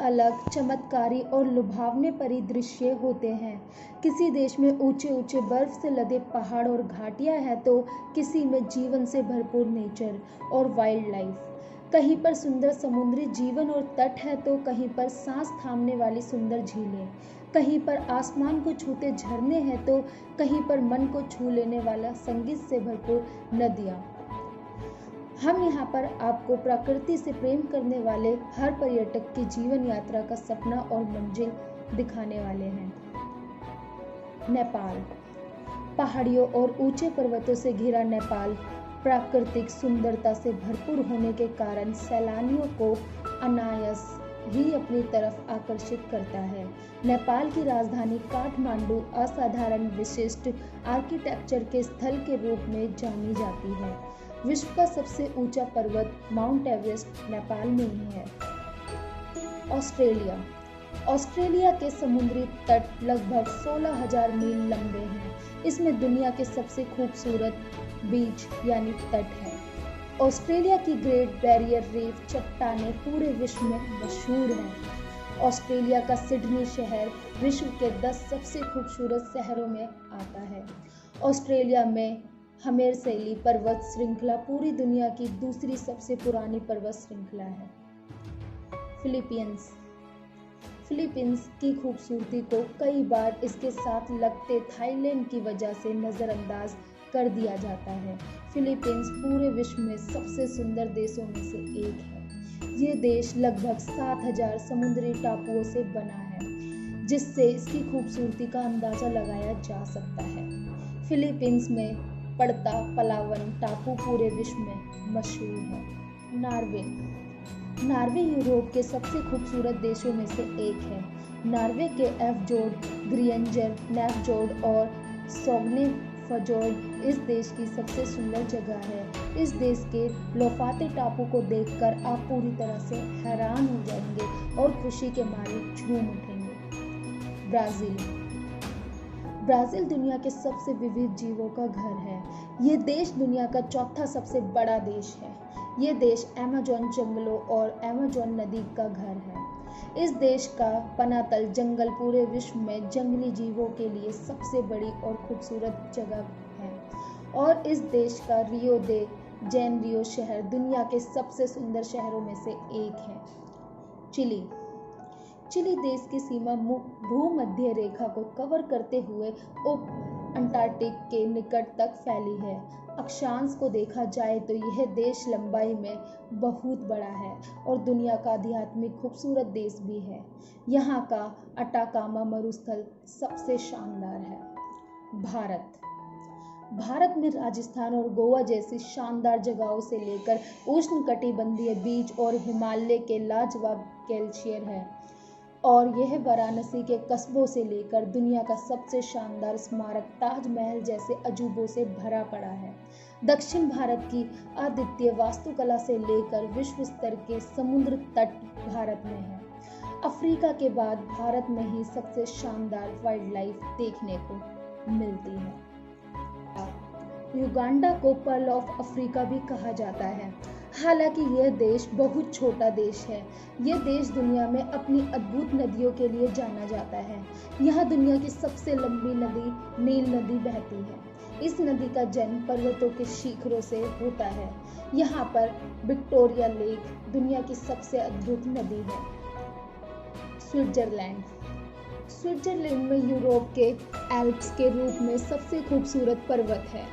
अलग, चमत्कारी और लुभावने परिदृश्य होते हैं। किसी देश में ऊंचे ऊंचे बर्फ से लदे पहाड़ और घाटियां हैं तो किसी में जीवन से भरपूर नेचर और वाइल्ड लाइफ। कहीं पर सुंदर समुद्री जीवन और तट है तो कहीं पर सांस थामने वाली सुंदर झीलें। कहीं पर आसमान को छूते झरने हैं तो कहीं पर मन को छू लेने वाला संगीत से भरपूर नदियाँ। हम यहाँ पर आपको प्रकृति से प्रेम करने वाले हर पर्यटक की जीवन यात्रा का सपना और मंजिल दिखाने वाले हैं। नेपाल। पहाड़ियों और ऊंचे पर्वतों से घिरा नेपाल प्राकृतिक सुंदरता से भरपूर होने के कारण सैलानियों को अनायास ही अपनी तरफ आकर्षित करता है। नेपाल की राजधानी काठमांडू असाधारण विशिष्ट आर्किटेक्चर के स्थल के रूप में जानी जाती है। विश्व का सबसे ऊंचा पर्वत माउंट एवरेस्ट नेपाल में ही है। ऑस्ट्रेलिया। ऑस्ट्रेलिया के समुद्री तट लगभग 16,000 मील लंबे हैं। इसमें दुनिया के सबसे खूबसूरत बीच यानी तट है। ऑस्ट्रेलिया की ग्रेट बैरियर रीफ चट्टानें पूरे विश्व में मशहूर हैं। ऑस्ट्रेलिया का सिडनी शहर विश्व के 10 सबसे खूबसूरत शहरों में आता है। ऑस्ट्रेलिया में हमेरसैली पर्वत श्रृंखला पूरी दुनिया की दूसरी सबसे पुरानी पर्वत श्रृंखला है। फिलीपींस। फिलीपींस की खूबसूरती को कई बार इसके साथ लगते थाईलैंड की वजह से नज़रअंदाज कर दिया जाता है। फिलीपींस पूरे विश्व में सबसे सुंदर देशों में से एक है। ये देश लगभग 7,000 समुद्री टापुओं से बना है, जिससे इसकी खूबसूरती का अंदाजा लगाया जा सकता है। फिलीपींस में पड़ता पलावन टापू पूरे विश्व में मशहूर है। नॉर्वे। नॉर्वे यूरोप के सबसे खूबसूरत देशों में से एक है। नॉर्वे के एफजोर्ड, ग्रिएंजर, नेफजोर्ड और सोग्नेफजोर्ड इस देश की सबसे सुंदर जगह है। इस देश के लोफाते टापू को देखकर आप पूरी तरह से हैरान हो जाएंगे और खुशी के मारे झूम उठेंगे। ब्राज़ील। ब्राज़ील दुनिया के सबसे विविध जीवों का घर है। ये देश दुनिया का चौथा सबसे बड़ा देश है। ये देश अमेज़न जंगलों और अमेज़न नदी का घर है। इस देश का पनातल जंगल पूरे विश्व में जंगली जीवों के लिए सबसे बड़ी और खूबसूरत जगह है। और इस देश का रियो दे जेनेरियो शहर दुनिया के सबसे सुंदर शहरों में से एक है। चिली। चिली देश की सीमा भूमध्य रेखा को कवर करते हुए उप अंटार्कटिक के निकट तक फैली है। अक्षांश को देखा जाए तो यह देश लंबाई में बहुत बड़ा है और दुनिया का आध्यात्मिक खूबसूरत देश भी है। यहाँ का अटाकामा मरुस्थल सबसे शानदार है। भारत। भारत में राजस्थान और गोवा जैसी शानदार जगहों से लेकर उष्णकटिबंधीय बीच और हिमालय के लाजवाब ग्लेशियर है। और यह वाराणसी के कस्बों से लेकर दुनिया का सबसे शानदार स्मारक ताजमहल जैसे अजूबों से भरा पड़ा है। दक्षिण भारत की अद्वितीय वास्तुकला से लेकर विश्व स्तर के समुद्र तट भारत में है। अफ्रीका के बाद भारत में ही सबसे शानदार वाइल्ड लाइफ देखने को मिलती है। युगांडा को पर्ल ऑफ अफ्रीका भी कहा जाता है। हालांकि यह देश बहुत छोटा देश है। यह देश दुनिया में अपनी अद्भुत नदियों के लिए जाना जाता है। यहाँ दुनिया की सबसे लंबी नदी नील नदी बहती है। इस नदी का जन्म पर्वतों के शिखरों से होता है। यहाँ पर विक्टोरिया लेक दुनिया की सबसे अद्भुत नदी है। स्विट्जरलैंड। स्विट्जरलैंड में यूरोप के एल्प्स के रूप में सबसे खूबसूरत पर्वत है।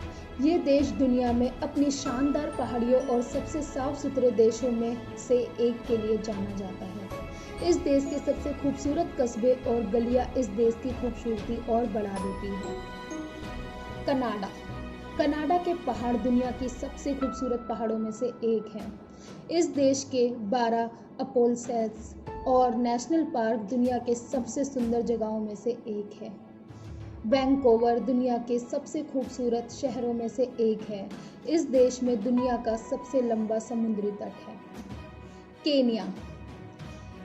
ये देश दुनिया में अपनी शानदार पहाड़ियों और सबसे साफ सुथरे देशों में से एक के लिए जाना जाता है। इस देश के सबसे खूबसूरत कस्बे और गलियां इस देश की खूबसूरती और बढ़ा देती हैं। कनाडा। कनाडा के पहाड़ दुनिया की सबसे खूबसूरत पहाड़ों में से एक हैं। इस देश के 12 अपोल्सेस और नेशनल पार्क दुनिया के सबसे सुंदर जगहों में से एक है। वैंकूवर दुनिया के सबसे खूबसूरत शहरों में से एक है। इस देश में दुनिया का सबसे लंबा समुद्री तट है। केन्या।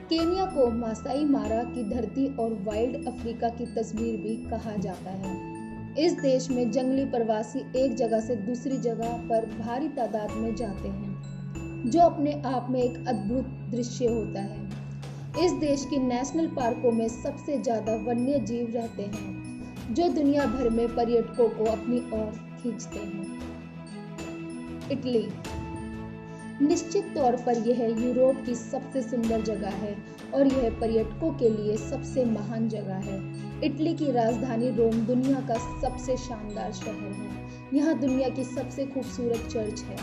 केन्या को मासाई मारा की धरती और वाइल्ड अफ्रीका की तस्वीर भी कहा जाता है। इस देश में जंगली प्रवासी एक जगह से दूसरी जगह पर भारी तादाद में जाते हैं, जो अपने आप में एक अद्भुत दृश्य होता है। इस देश की नेशनल पार्कों में सबसे ज़्यादा वन्य जीव रहते हैं जो दुनिया भर में पर्यटकों को अपनी ओर खींचते हैं। इटली। निश्चित तौर पर यह यूरोप की सबसे सुंदर जगह है और यह पर्यटकों के लिए सबसे महान जगह है। इटली की राजधानी रोम दुनिया का सबसे शानदार शहर है। यहाँ दुनिया की सबसे खूबसूरत चर्च है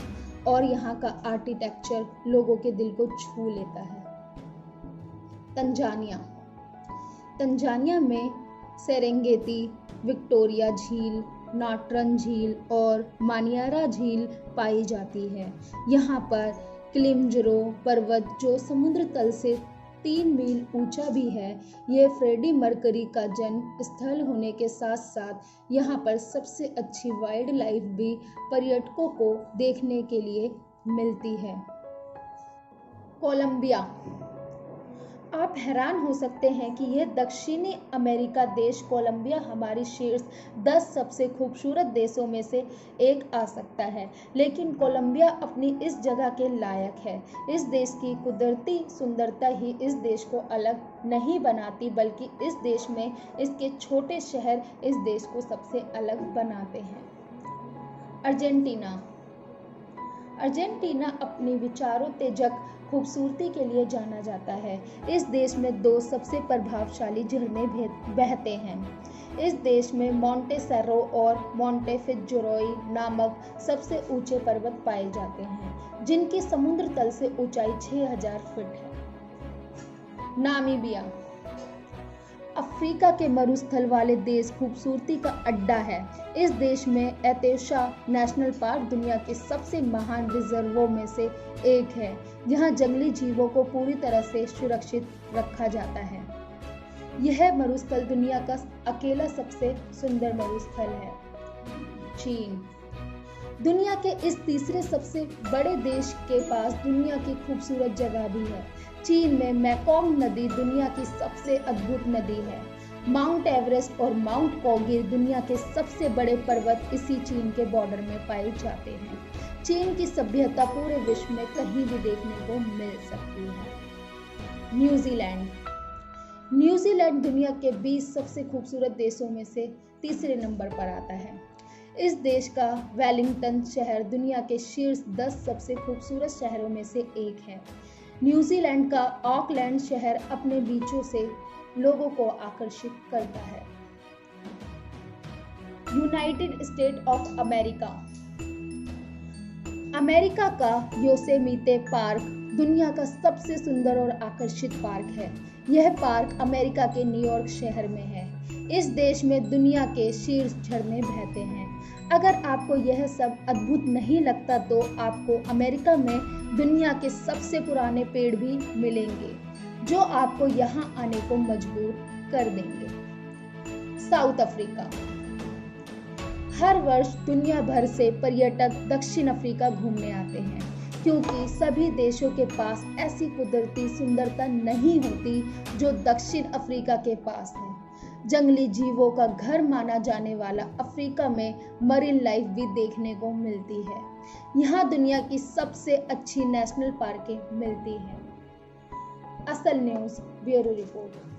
और यहाँ का आर्किटेक्चर लोगों के दिल को छू लेता है। तंजानिया। तंजानिया में सेरेंगेती, विक्टोरिया झील, नाट्रन झील और मानियारा झील पाई जाती है। यहाँ पर किलिमंजारो पर्वत जो समुद्र तल से 3 मील ऊंचा भी है, ये फ्रेडी मर्करी का जन्म स्थल होने के साथ साथ यहाँ पर सबसे अच्छी वाइल्ड लाइफ भी पर्यटकों को देखने के लिए मिलती है। कोलंबिया। आप हैरान हो सकते हैं कि यह दक्षिणी अमेरिका देश कोलंबिया हमारी शीर्ष 10 सबसे खूबसूरत देशों में से एक आ सकता है, लेकिन कोलंबिया अपनी इस जगह के लायक है। इस देश की कुदरती सुंदरता ही इस देश को अलग नहीं बनाती, बल्कि इस देश में इसके छोटे शहर इस देश को सबसे अलग बनाते हैं। अर्जेंटीना। अर्जेंटीना अपनी विचारोत्तेजक खूबसूरती के लिए जाना जाता है। इस देश में 2 सबसे प्रभावशाली झरने बहते हैं। इस देश में मोंटे सर्रो और मोंटे फिट्जरोई नामक सबसे ऊंचे पर्वत पाए जाते हैं, जिनकी समुद्र तल से ऊंचाई 6000 फीट है। नामीबिया। अफ्रीका के मरुस्थल वाले देश खूबसूरती का अड्डा है। इस देश में एतोशा नेशनल पार्क दुनिया के सबसे महान रिजर्वों में से एक है, जहां जंगली जीवों को पूरी तरह से सुरक्षित रखा जाता है। यह मरुस्थल दुनिया का अकेला सबसे सुंदर मरुस्थल है। चीन। दुनिया के इस तीसरे सबसे बड़े देश के पास दुनिया की खूबसूरत जगह भी है। चीन में मेकोंग नदी दुनिया की सबसे अद्भुत नदी है। माउंट एवरेस्ट और माउंट कोगिर दुनिया के सबसे बड़े पर्वत इसी चीन के बॉर्डर में पाए जाते हैं। चीन की सभ्यता पूरे विश्व में कहीं भी देखने को मिल सकती है। न्यूजीलैंड। न्यूजीलैंड दुनिया के 20 सबसे खूबसूरत देशों में से तीसरे नंबर पर आता है। इस देश का वेलिंगटन शहर दुनिया के शीर्ष 10 सबसे खूबसूरत शहरों में से एक है। न्यूजीलैंड का ऑकलैंड शहर अपने बीचों से लोगों को आकर्षित करता है। United state of America. America का योसेमिते पार्क दुनिया का सबसे सुंदर और आकर्षित पार्क है। यह पार्क अमेरिका के न्यूयॉर्क शहर में है। इस देश में दुनिया के शीर्ष झरने बहते हैं। अगर आपको यह सब अद्भुत नहीं लगता तो आपको अमेरिका में दुनिया के सबसे पुराने पेड़ भी मिलेंगे, जो आपको यहाँ आने को मजबूर कर देंगे। South Africa. हर वर्ष दुनिया भर से पर्यटक दक्षिण अफ्रीका घूमने आते हैं, क्योंकि सभी देशों के पास ऐसी कुदरती सुंदरता नहीं होती जो दक्षिण अफ्रीका के पास है। जंगली जीवों का घर माना जाने वाला अफ्रीका में मरीन लाइफ भी देखने को मिलती है। यहाँ दुनिया की सबसे अच्छी नेशनल पार्कें मिलती हैं। असल न्यूज़ ब्यूरो रिपोर्ट।